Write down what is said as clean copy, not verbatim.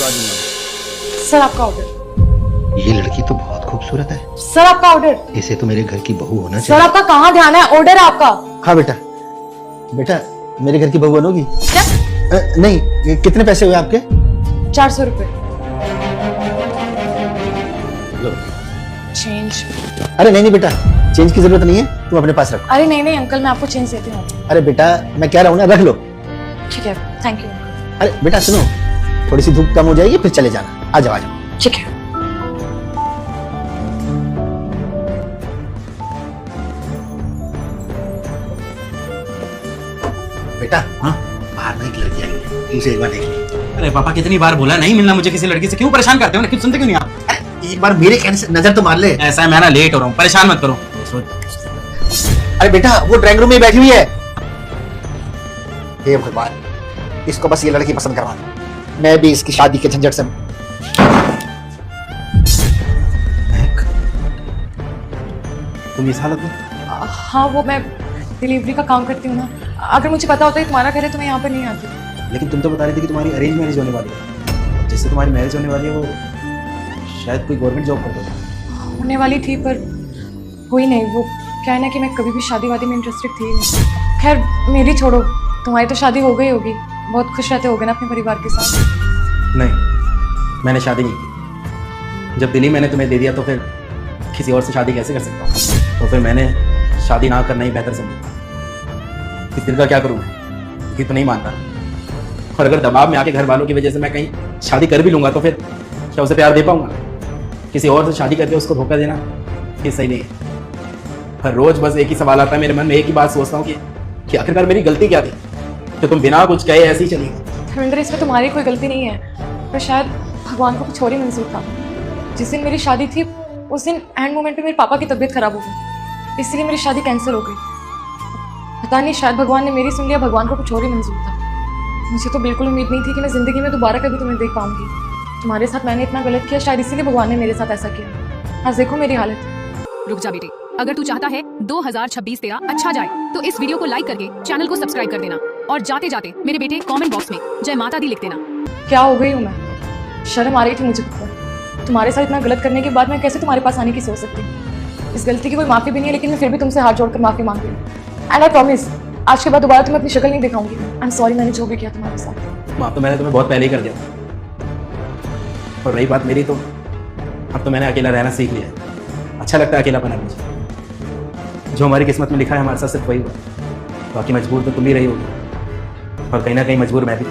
करवा दूंगा। सर आपका ऑर्डर। ये लड़की तो बहुत खूबसूरत है। सर आपका ऑर्डर। इसे तो मेरे घर की बहू होना सर चाहिए। आपका कहाँ ध्यान है? ऑर्डर आपका। हाँ बेटा, बेटा मेरे घर की बहू बनोगी? क्या? नहीं, ये कितने पैसे हुए आपके? 400 रुपए। लो। चेंज। अरे नहीं नहीं बेटा, चेंज की जरूरत नहीं है, तुम अपने पास रखो। अरे नहीं नहीं अंकल, मैं आपको चेंज देती हूँ। अरे बेटा मैं कह रहा हूँ ना, रख लो। ठीक है, थैंक यू। अरे बेटा सुनो, थोड़ी सी धूप कम हो जाएगी फिर चले जाना। आ जाओ आ जाओ। ठीक है। बेटा हाँ, बाहर में एक लड़की आई है, तू उसे एक बार देख ले। अरे पापा कितनी बार बोला नहीं मिलना मुझे किसी लड़की से, क्यों परेशान करते हो ना, क्यों सुनते क्यों नहीं आप? अरे एक बार मेरे कहने से नजर तो मार ले। ऐसा है मैं ना लेट हो रहा हूँ, परेशान मत करो। अरे बेटा वो ड्राइंग रूम में बैठी हुई है। हे भगवान, इसको बस ये लड़की पसंद करवा दो, मैं भी इसकी शादी के झंझट से। तुम इस हालत में? हाँ वो मैं डिलीवरी का काम करती हूँ ना, अगर मुझे पता होता है तुम्हारा घर है तो मैं यहाँ पर नहीं आती। लेकिन तुम तो बता रही थी कि तुम्हारी अरेंज मैरिज होने वाली है, जिससे तुम्हारी मैरिज होने वाली है वो शायद कोई गवर्नमेंट जॉब करता है। होने वाली थी पर हुई नहीं। वो क्या है ना कि मैं कभी भी शादी वादी में इंटरेस्टेड थी नहीं। खैर मेरी छोड़ो, तुम्हारी तो शादी हो गई होगी, बहुत खुश रहते होगे ना अपने परिवार के साथ। नहीं, मैंने शादी नहीं की। जब दिल ही मैंने तुम्हें दे दिया तो फिर किसी और से शादी कैसे कर सकता हूँ? तो फिर मैंने शादी ना करना ही बेहतर समझा। इस दिल का क्या करूँ मैं, ये तो नहीं मानता। और अगर दबाव में आके घर वालों की वजह से मैं कहीं शादी कर भी लूँगा तो फिर क्या उसे प्यार दे पाऊँगा? किसी और से शादी करके उसको धोखा देना ये सही नहीं है। हर रोज़ बस एक ही सवाल आता है मेरे मन में, एक ही बात सोचता हूँ कि आखिरकार मेरी गलती क्या थी तो तुम बिना कुछ कहे ऐसे ही चली गई। धर्मेंद्र, इसमें तुम्हारी कोई गलती नहीं है, पर शायद भगवान को कुछ और ही मंजूर था। जिस दिन मेरी शादी थी उस दिन एंड मोमेंट पे मेरे पापा की तबीयत खराब हो गई, इसलिए मेरी शादी कैंसिल हो गई। पता नहीं, शायद भगवान ने मेरी सुन लिया, भगवान को कुछ और ही मंजूर था। मुझे तो बिल्कुल उम्मीद नहीं थी कि मैं जिंदगी में दोबारा कभी तुम्हें देख पाऊंगी। तुम्हारे साथ मैंने इतना गलत किया, शायद इसीलिए भगवान ने मेरे साथ ऐसा किया। आज देखो मेरी हालत। रुक जा बेटे, अगर तू चाहता है 2026 तेरा अच्छा जाए तो इस वीडियो को लाइक करके चैनल को सब्सक्राइब कर देना, और जाते जाते मेरे बेटे कमेंट बॉक्स में जय माता दी लिख देना। क्या हो गई हूँ मैं? शर्म आ रही थी मुझे खुद पर। तुम्हारे साथ इतना गलत करने के बाद मैं कैसे तुम्हारे पास आने की सोच सकती हूँ? इस गलती की कोई माफी भी नहीं है, लेकिन मैं फिर भी तुमसे हाथ जोड़कर माफी मांग रही हूँ। एंड आई प्रॉमिस, आज के बाद दोबारा तुम्हें अपनी शक्ल नहीं दिखाऊंगी। आई एम सॉरी, मैंने जो भी किया तुम्हारे साथ। माफ तो मैंने तुम्हें बहुत पहले ही कर दिया था। और रही बात मेरी, तो अब तो मैंने अकेला रहना सीख लिया है। अच्छा लगता है अकेलापन मुझे। जो हमारी किस्मत में लिखा है हमारे साथ सिर्फ वही हुआ, बाकी मजबूर तो तुम ही रही होगी, और कहीं ना कहीं मजबूर मैं भी।